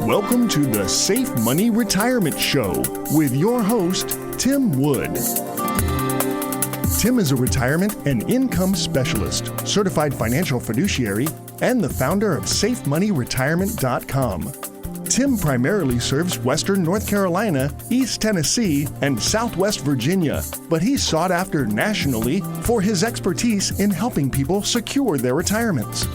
Welcome to the Safe Money Retirement Show with your host, Tim Wood. Tim is a retirement and income specialist, certified financial fiduciary, and the founder of SafeMoneyRetirement.com. Tim primarily serves Western North Carolina, East Tennessee, and Southwest Virginia, but he's sought after nationally for his expertise in helping people secure their retirements.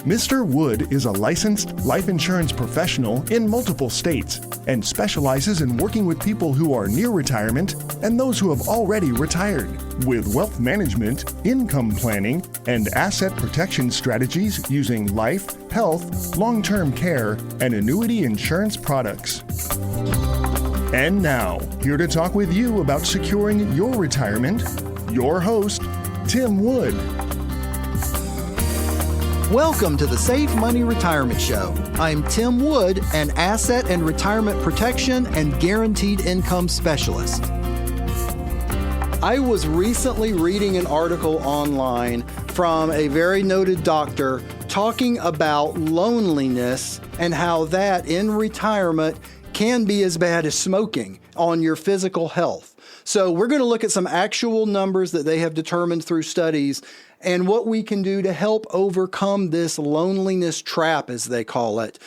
Mr. Wood is a licensed life insurance professional in multiple states and specializes in working with people who are near retirement and those who have already retired with wealth management, income planning, and asset protection strategies using life, health, long-term care, and annuity insurance products. And now, here to talk with you about securing your retirement, your host, Tim Wood. Welcome to the Safe Money Retirement Show. I'm Tim Wood, an asset and retirement protection and guaranteed income specialist. I was recently reading an article online from a very noted doctor talking about loneliness and how that in retirement can be as bad as smoking on your physical health. So we're going to look at some actual numbers that they have determined through studies and what we can do to help overcome this loneliness trap, as they call it.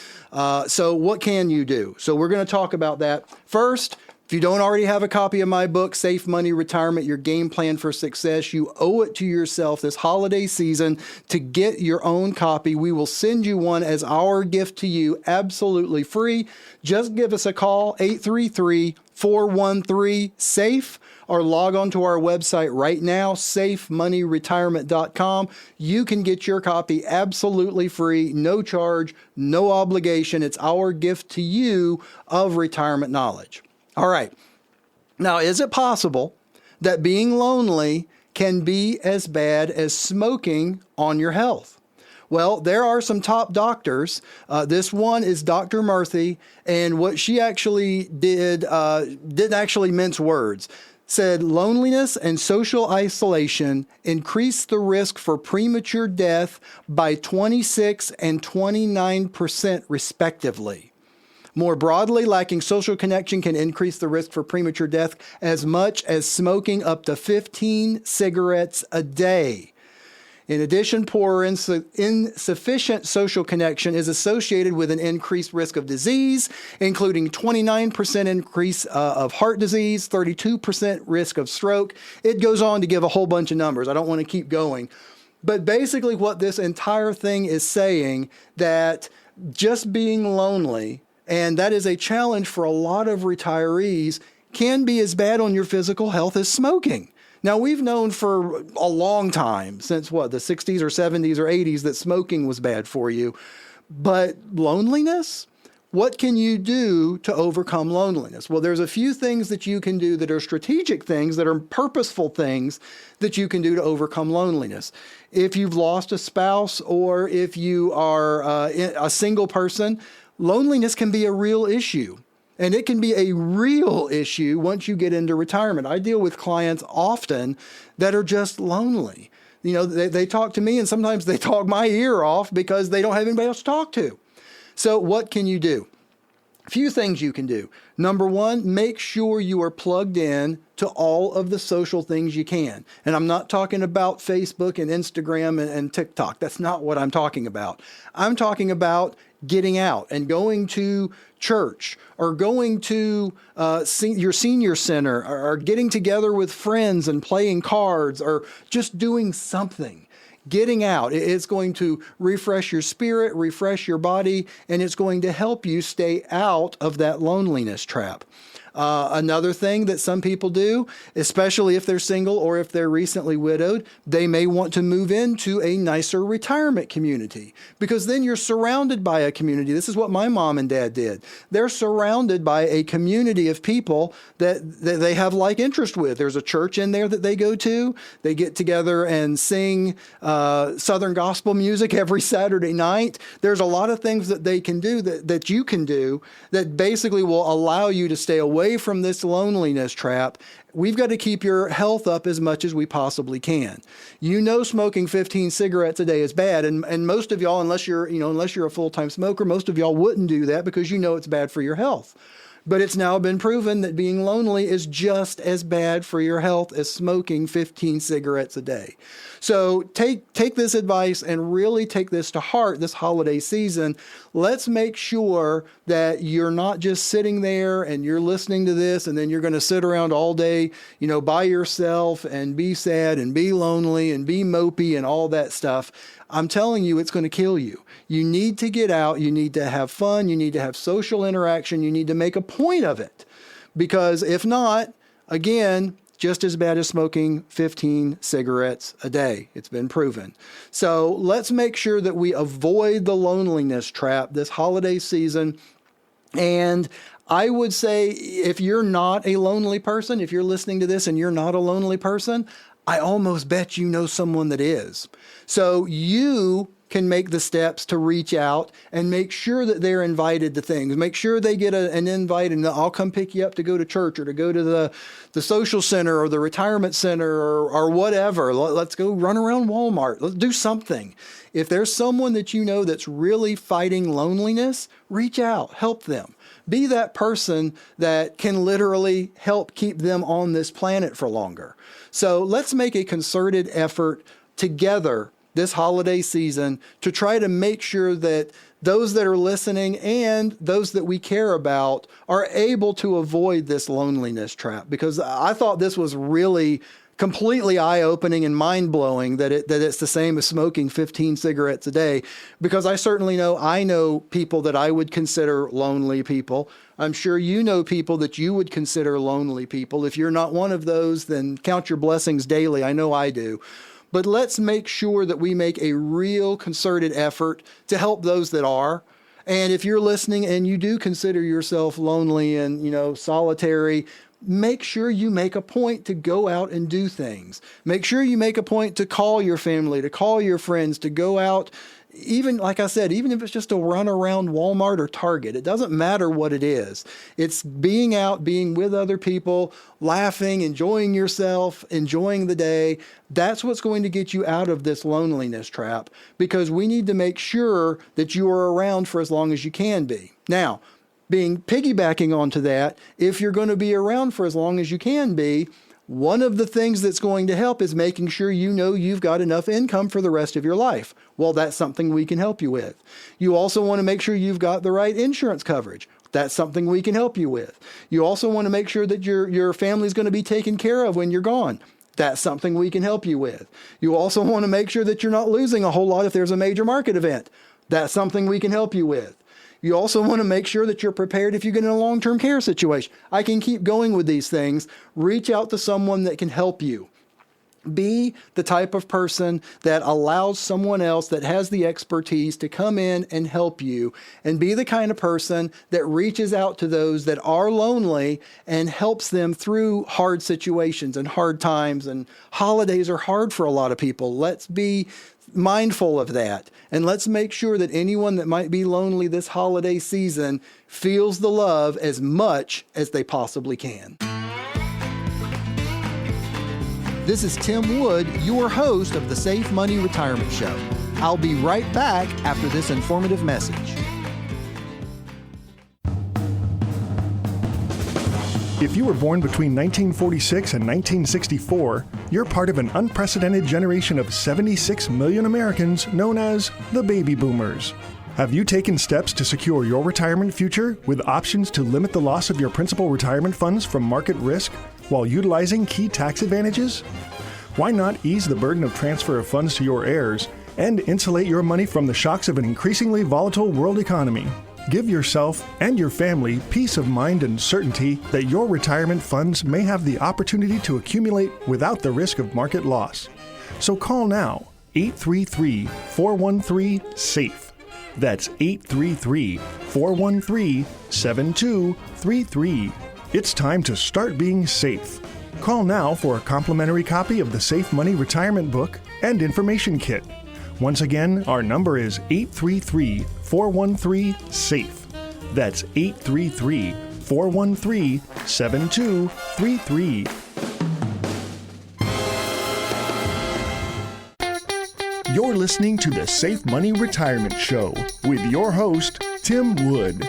So what can you do? So we're going to talk about that. First, if you don't already have a copy of my book, Safe Money Retirement, Your Game Plan for Success, you owe it to yourself this holiday season to get your own copy. We will send you one as our gift to you, absolutely free. Just give us a call, 833-413-SAFE, or log on to our website right now, SafeMoneyRetirement.com. You can get your copy absolutely free, no charge, no obligation. It's our gift to you of retirement knowledge. All right. Now, is it possible that being lonely can be as bad as smoking on your health? Well, there are some top doctors. This one is Dr. Murthy, and what she actually didn't actually mince words. Said loneliness and social isolation increase the risk for premature death by 26 and 29% respectively. More broadly, lacking social connection can increase the risk for premature death as much as smoking up to 15 cigarettes a day. In addition, poor or insufficient social connection is associated with an increased risk of disease, including 29% increase of heart disease, 32% risk of stroke. It goes on to give a whole bunch of numbers. I don't want to keep going. But basically what this entire thing is saying, that just being lonely, and that is a challenge for a lot of retirees, can be as bad on your physical health as smoking. Now, we've known for a long time, since the 60s or 70s or 80s, that smoking was bad for you. But loneliness? What can you do to overcome loneliness? Well, there's a few things that you can do that are strategic things, that are purposeful things that you can do to overcome loneliness. If you've lost a spouse or if you are a single person, loneliness can be a real issue. And it can be a real issue once you get into retirement. I deal with clients often that are just lonely. You know, they talk to me and sometimes they talk my ear off because they don't have anybody else to talk to. So what can you do? A few things you can do. Number one, make sure you are plugged in to all of the social things you can. And I'm not talking about Facebook and Instagram and TikTok. That's not what I'm talking about. I'm talking about getting out and going to church or going to your senior center or getting together with friends and playing cards or just doing something. Getting out, it's going to refresh your spirit, refresh your body, and it's going to help you stay out of that loneliness trap. Another thing that some people do, especially if they're single or if they're recently widowed, they may want to move into a nicer retirement community because then you're surrounded by a community. This is what my mom and dad did. They're surrounded by a community of people that they have like interest with. There's a church in there that they go to. They get together and sing Southern gospel music every Saturday night. There's a lot of things that they can do that you can do that basically will allow you to stay away away from this loneliness trap, we've got to keep your health up as much as we possibly can. You know, smoking 15 cigarettes a day is bad. And most of y'all, unless you're a full-time smoker, most of y'all wouldn't do that because you know it's bad for your health. But it's now been proven that being lonely is just as bad for your health as smoking 15 cigarettes a day. So take this advice and really take this to heart this holiday season. Let's make sure that you're not just sitting there and you're listening to this and then you're going to sit around all day, by yourself and be sad and be lonely and be mopey and all that stuff. I'm telling you, it's going to kill you. You need to get out. You need to have fun. You need to have social interaction. You need to make a point of it. Because if not, again, just as bad as smoking 15 cigarettes a day. It's been proven. So let's make sure that we avoid the loneliness trap this holiday season. And I would say if you're not a lonely person, if you're listening to this and you're not a lonely person, I almost bet you know someone that is. So you can make the steps to reach out and make sure that they're invited to things. Make sure they get an invite and I'll come pick you up to go to church or to go to the social center or the retirement center or whatever. Let's go run around Walmart. Let's do something. If there's someone that you know that's really fighting loneliness, reach out, help them. Be that person that can literally help keep them on this planet for longer. So let's make a concerted effort together this holiday season to try to make sure that those that are listening and those that we care about are able to avoid this loneliness trap. Because I thought this was really completely eye-opening and mind-blowing that it's the same as smoking 15 cigarettes a day, because I certainly know people that I would consider lonely people. I'm sure you know people that you would consider lonely people. If you're not one of those, then count your blessings daily. I know I do. But let's make sure that we make a real concerted effort to help those that are. And if you're listening and you do consider yourself lonely and, solitary, make sure you make a point to go out and do things. Make sure you make a point to call your family, to call your friends, to go out. Even, like I said, even if it's just a run around Walmart or Target, it doesn't matter what it is. It's being out, being with other people, laughing, enjoying yourself, enjoying the day. That's what's going to get you out of this loneliness trap, because we need to make sure that you are around for as long as you can be. Now, piggybacking onto that, if you're going to be around for as long as you can be, one of the things that's going to help is making sure you've got enough income for the rest of your life. Well, that's something we can help you with. You also want to make sure you've got the right insurance coverage. That's something we can help you with. You also want to make sure that your family's going to be taken care of when you're gone. That's something we can help you with. You also want to make sure that you're not losing a whole lot if there's a major market event. That's something we can help you with. You also want to make sure that you're prepared if you get in a long-term care situation. I can keep going with these things. Reach out to someone that can help you. Be the type of person that allows someone else that has the expertise to come in and help you, and be the kind of person that reaches out to those that are lonely and helps them through hard situations and hard times. And holidays are hard for a lot of people. Let's be mindful of that. And let's make sure that anyone that might be lonely this holiday season feels the love as much as they possibly can. This is Tim Wood, your host of the Safe Money Retirement Show. I'll be right back after this informative message. If you were born between 1946 and 1964, you're part of an unprecedented generation of 76 million Americans known as the baby boomers. Have you taken steps to secure your retirement future with options to limit the loss of your principal retirement funds from market risk while utilizing key tax advantages? Why not ease the burden of transfer of funds to your heirs and insulate your money from the shocks of an increasingly volatile world economy? Give yourself and your family peace of mind and certainty that your retirement funds may have the opportunity to accumulate without the risk of market loss. So call now, 833-413-SAFE. That's 833-413-7233. It's time to start being safe. Call now for a complimentary copy of the Safe Money Retirement Book and Information Kit. Once again, our number is 833-413-SAFE. That's 833-413-7233. 413-7233. You're listening to the Safe Money Retirement Show with your host, Tim Wood.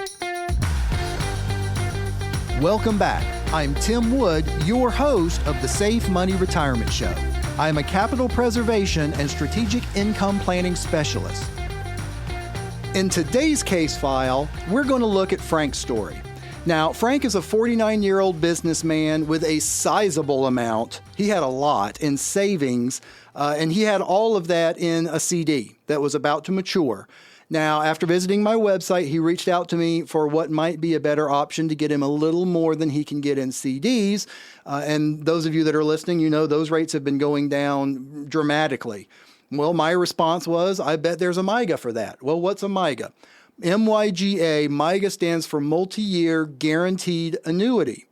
Welcome back. I'm Tim Wood, your host of the Safe Money Retirement Show. I am a capital preservation and strategic income planning specialist. In today's case file, we're going to look at Frank's story. Now, Frank is a 49-year-old businessman with a sizable amount. He had a lot in savings, and he had all of that in a CD that was about to mature. Now, after visiting my website, he reached out to me for what might be a better option to get him a little more than he can get in CDs. And those of you that are listening, you know those rates have been going down dramatically. Well, my response was, I bet there's a MYGA for that. Well, what's a MYGA? MYGA, MYGA stands for Multi-Year Guaranteed Annuity.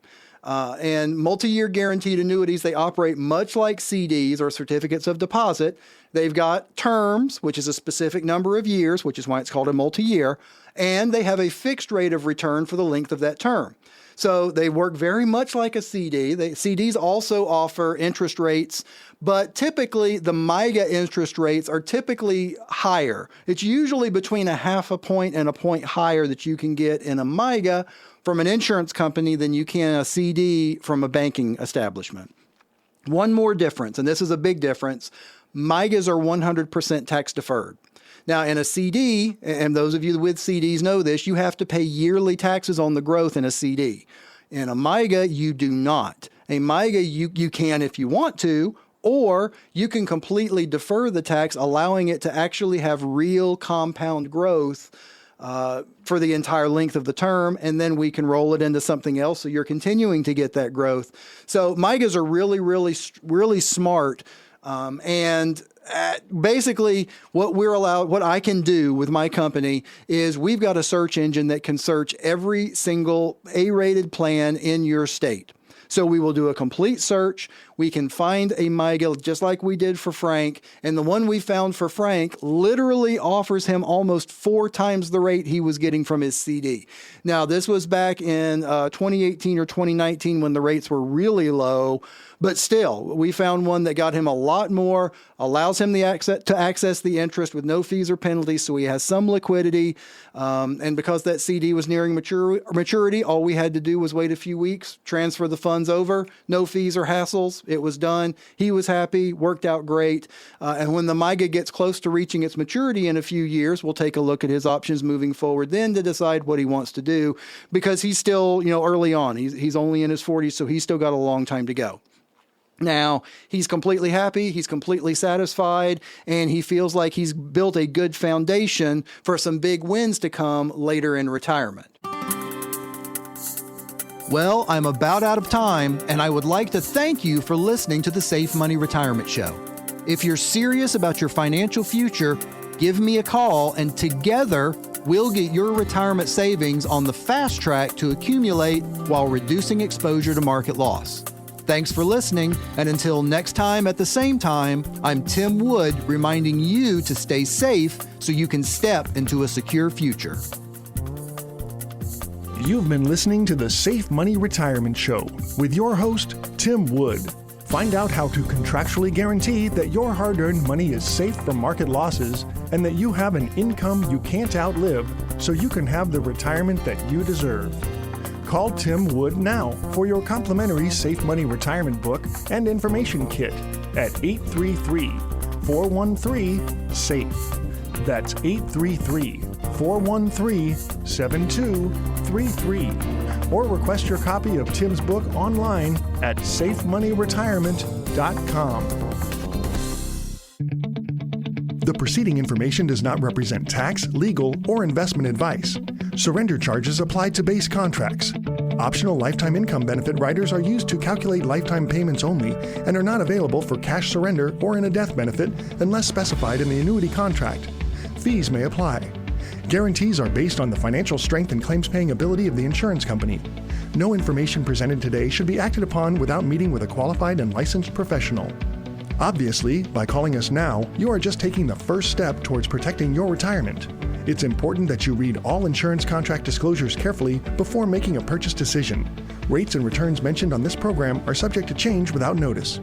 And multi-year guaranteed annuities, they operate much like CDs or certificates of deposit. They've got terms, which is a specific number of years, which is why it's called a multi-year, and they have a fixed rate of return for the length of that term. So they work very much like a CD. CDs also offer interest rates, but typically the MYGA interest rates are typically higher. It's usually between a half a point and a point higher that you can get in a MYGA from an insurance company than you can a CD from a banking establishment. One more difference, and this is a big difference, MYGAs are 100% tax deferred. Now, in a CD, and those of you with CDs know this, you have to pay yearly taxes on the growth in a CD. In a MYGA, you do not. A MYGA, you can if you want to, or you can completely defer the tax, allowing it to actually have real compound growth for the entire length of the term, and then we can roll it into something else so you're continuing to get that growth. So MYGAs are really, really, really smart. Basically, what I can do with my company is we've got a search engine that can search every single A-rated plan in your state. So we will do a complete search. We can find a MYGA just like we did for Frank. And the one we found for Frank literally offers him almost 4 times the rate he was getting from his CD. Now, this was back in 2018 or 2019 when the rates were really low. But still, we found one that got him a lot more, allows him the access the interest with no fees or penalties, so he has some liquidity. And because that CD was nearing maturity, all we had to do was wait a few weeks, transfer the funds over, no fees or hassles. It was done. He was happy, worked out great. And when the MYGA gets close to reaching its maturity in a few years, we'll take a look at his options moving forward then to decide what he wants to do, because he's still, early on. He's only in his 40s, so he's still got a long time to go. Now, he's completely happy, he's completely satisfied, and he feels like he's built a good foundation for some big wins to come later in retirement. Well, I'm about out of time, and I would like to thank you for listening to the Safe Money Retirement Show. If you're serious about your financial future, give me a call, and together we'll get your retirement savings on the fast track to accumulate while reducing exposure to market loss. Thanks for listening, and until next time at the same time, I'm Tim Wood reminding you to stay safe so you can step into a secure future. You've been listening to the Safe Money Retirement Show with your host, Tim Wood. Find out how to contractually guarantee that your hard-earned money is safe from market losses and that you have an income you can't outlive so you can have the retirement that you deserve. Call Tim Wood now for your complimentary Safe Money Retirement Book and Information Kit at 833-413-SAFE. That's 833-413-7233. Or request your copy of Tim's book online at safemoneyretirement.com. The preceding information does not represent tax, legal, or investment advice. Surrender charges apply to base contracts. Optional lifetime income benefit riders are used to calculate lifetime payments only and are not available for cash surrender or in a death benefit unless specified in the annuity contract. Fees may apply. Guarantees are based on the financial strength and claims-paying ability of the insurance company. No information presented today should be acted upon without meeting with a qualified and licensed professional. Obviously, by calling us now, you are just taking the first step towards protecting your retirement. It's important that you read all insurance contract disclosures carefully before making a purchase decision. Rates and returns mentioned on this program are subject to change without notice.